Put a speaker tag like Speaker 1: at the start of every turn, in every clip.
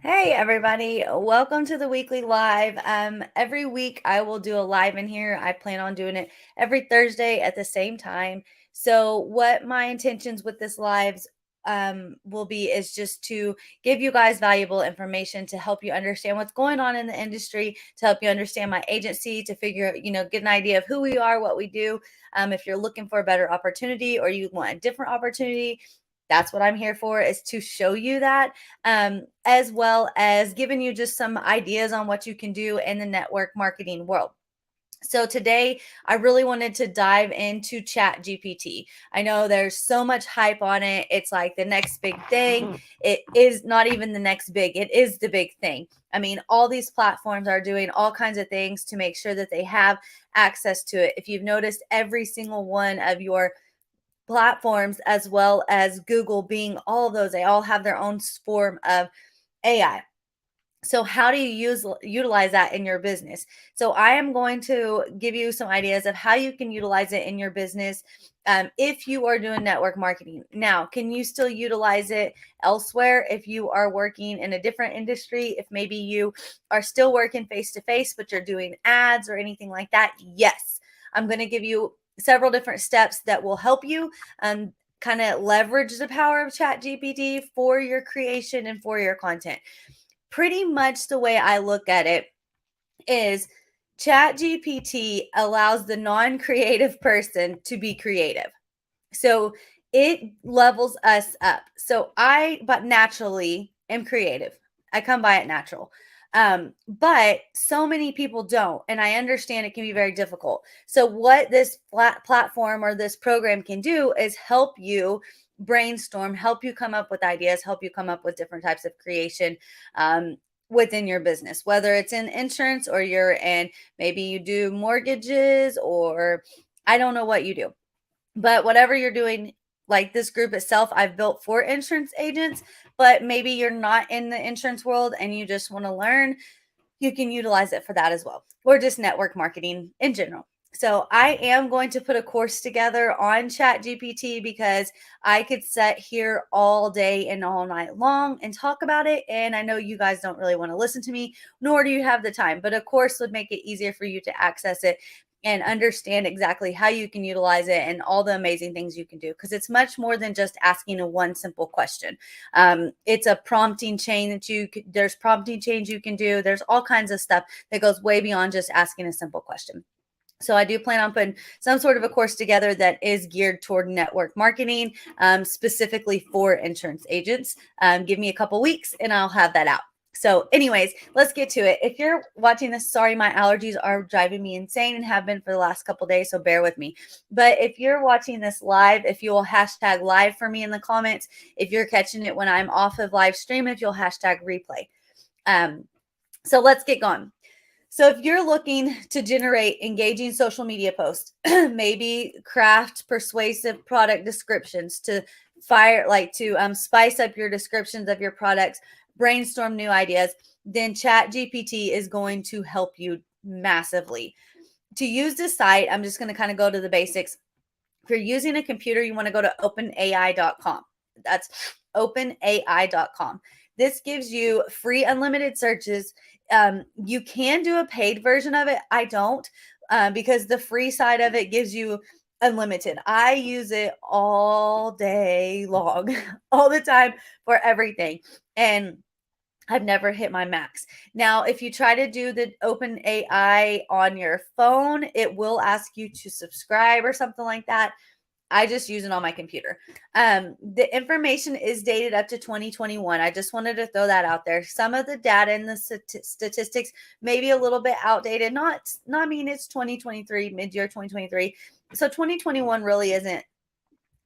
Speaker 1: Hey everybody, welcome to the weekly live. Every week I will do a live in here. I plan on doing it every Thursday at the same time. So what my intentions with this lives will be is just to give you guys valuable information to help you understand what's going on in the industry, to help you understand my agency, to get an idea of who we are, what we do. If you're looking for a better opportunity or you want a different opportunity, that's what I'm here for, is to show you that, as well as giving you just some ideas on what you can do in the network marketing world. So today I really wanted to dive into ChatGPT. I know there's so much hype on it. It's like the next big thing. It is not even the next big. It is the big thing. I mean, all these platforms are doing all kinds of things to make sure that they have access to it. If you've noticed, every single one of your platforms, as well as Google, being all of those, they all have their own form of AI. So how do you utilize that in your business? So I am going to give you some ideas of how you can utilize it in your business, if you are doing network marketing. Now, can you still utilize it elsewhere if you are working in a different industry? If maybe you are still working face to face, but you're doing ads or anything like that? Yes, I'm going to give you several different steps that will help you kind of leverage the power of ChatGPT for your creation and for your content. Pretty much the way I look at it is ChatGPT allows the non-creative person to be creative. So it levels us up. So but naturally am creative. I come by it natural. But so many people don't. And I understand it can be very difficult. So what this platform or this program can do is help you brainstorm, help you come up with ideas, help you come up with different types of creation, within your business, whether it's in insurance or you're in, maybe you do mortgages, or I don't know what you do. But whatever you're doing, like this group itself, I've built for insurance agents, but maybe you're not in the insurance world and you just want to learn, you can utilize it for that as well, or just network marketing in general. So I am going to put a course together on ChatGPT because I could sit here all day and all night long and talk about it. And I know you guys don't really want to listen to me, nor do you have the time, but a course would make it easier for you to access it and understand exactly how you can utilize it and all the amazing things you can do, because it's much more than just asking a one simple question. It's a prompting chain there's prompting chains you can do. There's all kinds of stuff that goes way beyond just asking a simple question. So I do plan on putting some sort of a course together that is geared toward network marketing, specifically for insurance agents. Give me a couple weeks and I'll have that out. So anyways, let's get to it. If you're watching this, sorry, my allergies are driving me insane and have been for the last couple days, so bear with me. But if you're watching this live, if you will hashtag live for me in the comments, if you're catching it when I'm off of live stream, if you'll hashtag replay. So let's get going. So if you're looking to generate engaging social media posts, maybe craft persuasive product descriptions to spice up your descriptions of your products, brainstorm new ideas, then ChatGPT is going to help you massively. To use this site, I'm just going to kind of go to the basics. If you're using a computer, you want to go to openai.com. That's openai.com. This gives you free unlimited searches. You can do a paid version of it. I don't, because the free side of it gives you unlimited. I use it all day long, all the time, for everything. And I've never hit my max. Now, if you try to do the Open AI on your phone, it will ask you to subscribe or something like that. I just use it on my computer. The information is dated up to 2021. I just wanted to throw that out there. Some of the data and the statistics may be a little bit outdated. I mean, it's 2023, mid-year 2023. So 2021 really isn't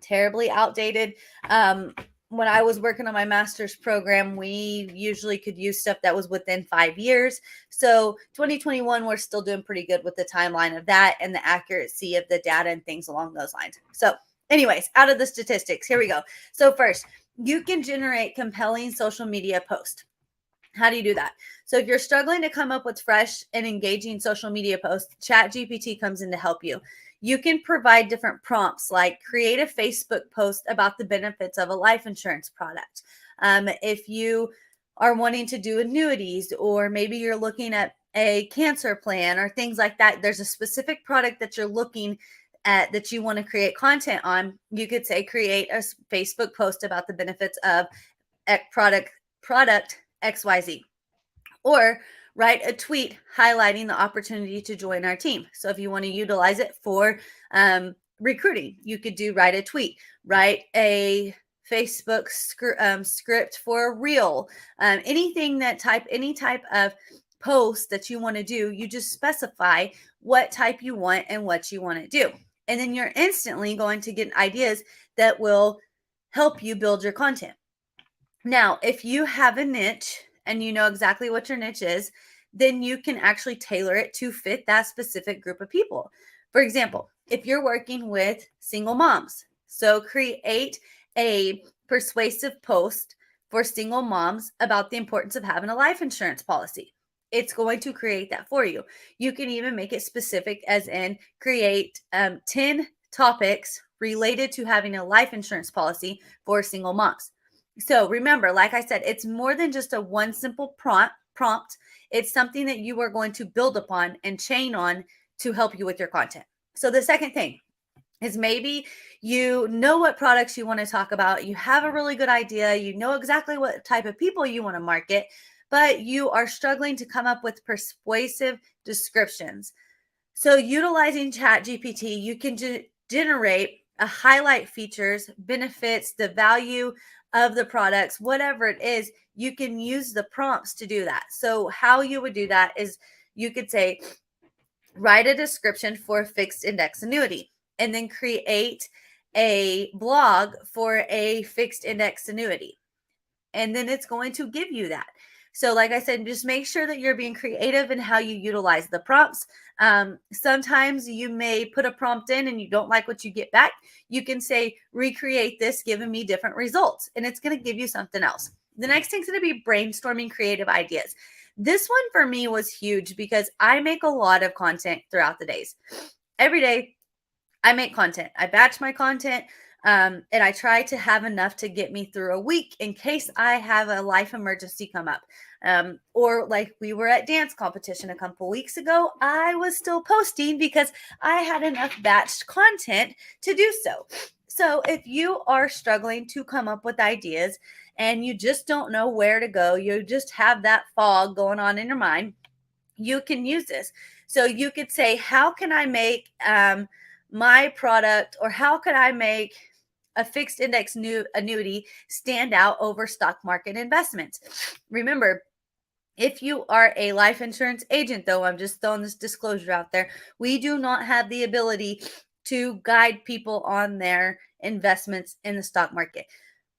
Speaker 1: terribly outdated. When I was working on my master's program, we usually could use stuff that was within 5 years. So 2021, we're still doing pretty good with the timeline of that and the accuracy of the data and things along those lines. So anyways, out of the statistics, here we go. So first, you can generate compelling social media posts. How do you do that? So if you're struggling to come up with fresh and engaging social media posts, ChatGPT comes in to help you. You can provide different prompts, like create a Facebook post about the benefits of a life insurance product. If you are wanting to do annuities, or maybe you're looking at a cancer plan or things like that, there's a specific product that you're looking at that you want to create content on, you could say create a Facebook post about the benefits of product XYZ, or write a tweet highlighting the opportunity to join our team. So if you want to utilize it for recruiting, you could write a tweet, write a Facebook script for a reel, any type of post that you want to do. You just specify what type you want and what you want to do. And then you're instantly going to get ideas that will help you build your content. Now, if you have a niche and you know exactly what your niche is, then you can actually tailor it to fit that specific group of people. For example, if you're working with single moms, so create a persuasive post for single moms about the importance of having a life insurance policy. It's going to create that for you. You can even make it specific, as in create 10 topics related to having a life insurance policy for single moms. So remember, like I said, it's more than just a one simple prompt. It's something that you are going to build upon and chain on to help you with your content. So the second thing is, maybe you know what products you want to talk about. You have a really good idea. You know exactly what type of people you want to market, but you are struggling to come up with persuasive descriptions. So utilizing ChatGPT, you can generate a highlight features, benefits, the value of the products, whatever it is. You can use the prompts to do that. So how you would do that is, you could say, write a description for a fixed index annuity, and then create a blog for a fixed index annuity. And then it's going to give you that. So like I said, just make sure that you're being creative in how you utilize the prompts. Sometimes you may put a prompt in and you don't like what you get back. You can say, recreate this, giving me different results, and it's going to give you something else. The next thing's going to be brainstorming creative ideas. This one for me was huge because I make a lot of content throughout the days. Every day I make content. I batch my content. And I try to have enough to get me through a week in case I have a life emergency come up. Or like we were at dance competition a couple weeks ago, I was still posting because I had enough batched content to do so. So if you are struggling to come up with ideas and you just don't know where to go, you just have that fog going on in your mind, you can use this. So you could say, how can I make my product, or how could I make a fixed index annuity stand out over stock market investments? Remember, if you are a life insurance agent, though, I'm just throwing this disclosure out there, we do not have the ability to guide people on their investments in the stock market.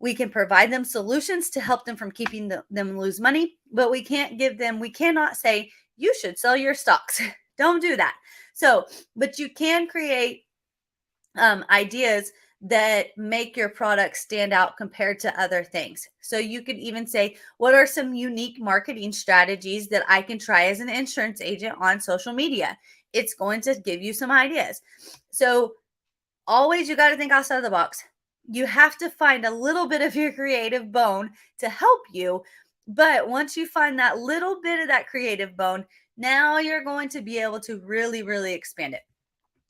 Speaker 1: We can provide them solutions to help them from keeping them lose money, but we cannot say, you should sell your stocks. Don't do that. So, but you can create ideas that make your product stand out compared to other things. So you could even say, what are some unique marketing strategies that I can try as an insurance agent on social media? It's going to give you some ideas. So always, you got to think outside of the box. You have to find a little bit of your creative bone to help you. But once you find that little bit of that creative bone, now you're going to be able to really, really expand it.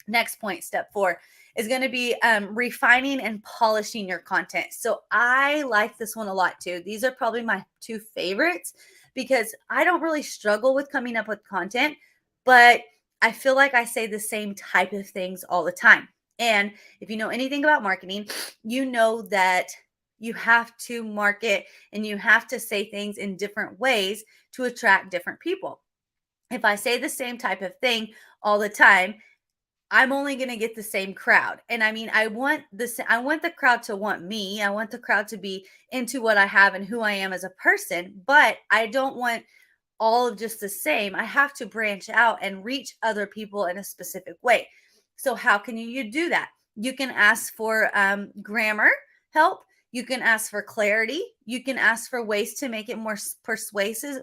Speaker 1: Next point, step 4, is going to be refining and polishing your content. So I like this one a lot too. These are probably my 2 favorites because I don't really struggle with coming up with content, but I feel like I say the same type of things all the time. And if you know anything about marketing, you know that you have to market and you have to say things in different ways to attract different people. If I say the same type of thing all the time, I'm only going to get the same crowd. And I mean, I want the crowd to want me. I want the crowd to be into what I have and who I am as a person, but I don't want all of just the same. I have to branch out and reach other people in a specific way. So how can you do that? You can ask for grammar help. You can ask for clarity. You can ask for ways to make it more persuasive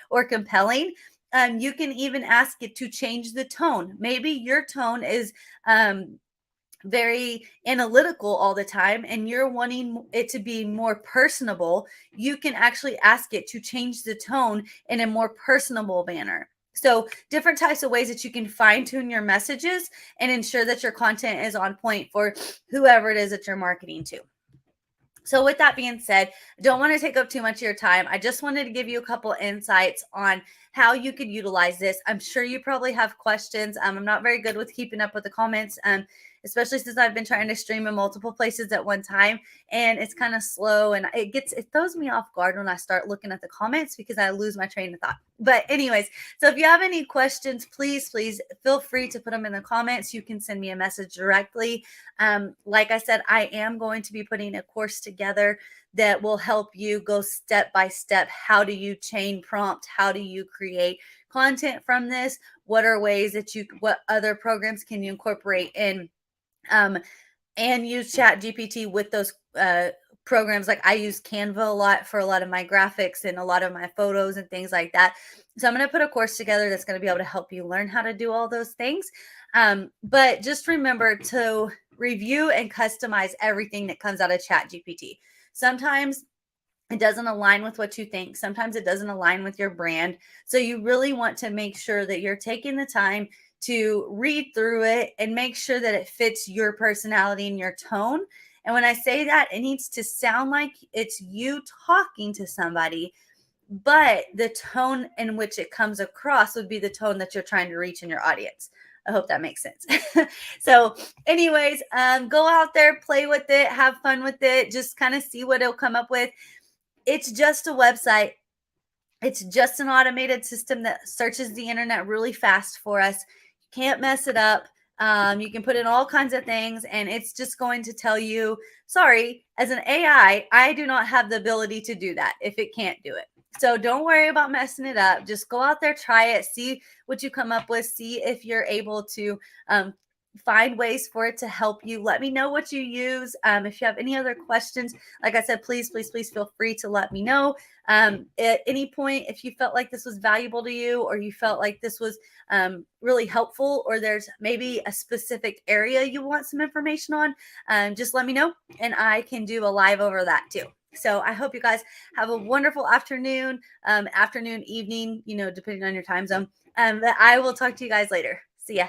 Speaker 1: or compelling. You can even ask it to change the tone. Maybe your tone is very analytical all the time and you're wanting it to be more personable, you can actually ask it to change the tone in a more personable manner. So, different types of ways that you can fine tune your messages and ensure that your content is on point for whoever it is that you're marketing to. So, with that being said, I don't want to take up too much of your time. I just wanted to give you a couple insights on how you could utilize this. I'm sure you probably have questions. I'm not very good with keeping up with the comments, especially since I've been trying to stream in multiple places at one time, and it's kind of slow, and it throws me off guard when I start looking at the comments because I lose my train of thought. But anyways, so if you have any questions, please feel free to put them in the comments. You can send me a message directly. Like I said, I am going to be putting a course together that will help you go step by step. How do you chain prompt? How do you create content from this? What are ways that what other programs can you incorporate in? And use ChatGPT with those programs. Like I use Canva a lot for a lot of my graphics and a lot of my photos and things like that. So I'm going to put a course together that's going to be able to help you learn how to do all those things. But just remember to review and customize everything that comes out of ChatGPT. Sometimes it doesn't align with what you think. Sometimes it doesn't align with your brand. So you really want to make sure that you're taking the time to read through it and make sure that it fits your personality and your tone. And when I say that, it needs to sound like it's you talking to somebody, but the tone in which it comes across would be the tone that you're trying to reach in your audience. I hope that makes sense. So, anyways, go out there, play with it, have fun with it, just kind of see what it'll come up with. It's just a website. It's just an automated system that searches the internet really fast for us. You can't mess it up. You can put in all kinds of things, and it's just going to tell you, sorry, as an AI, I do not have the ability to do that if it can't do it. So don't worry about messing it up. Just go out there, try it, see what you come up with, see if you're able to find ways for it to help you. Let me know what you use. If you have any other questions, like I said, please feel free to let me know. At any point, if you felt like this was valuable to you, or you felt like this was really helpful, or there's maybe a specific area you want some information on, just let me know and I can do a live over that too. So I hope you guys have a wonderful afternoon, evening, depending on your time zone. But I will talk to you guys later. See ya.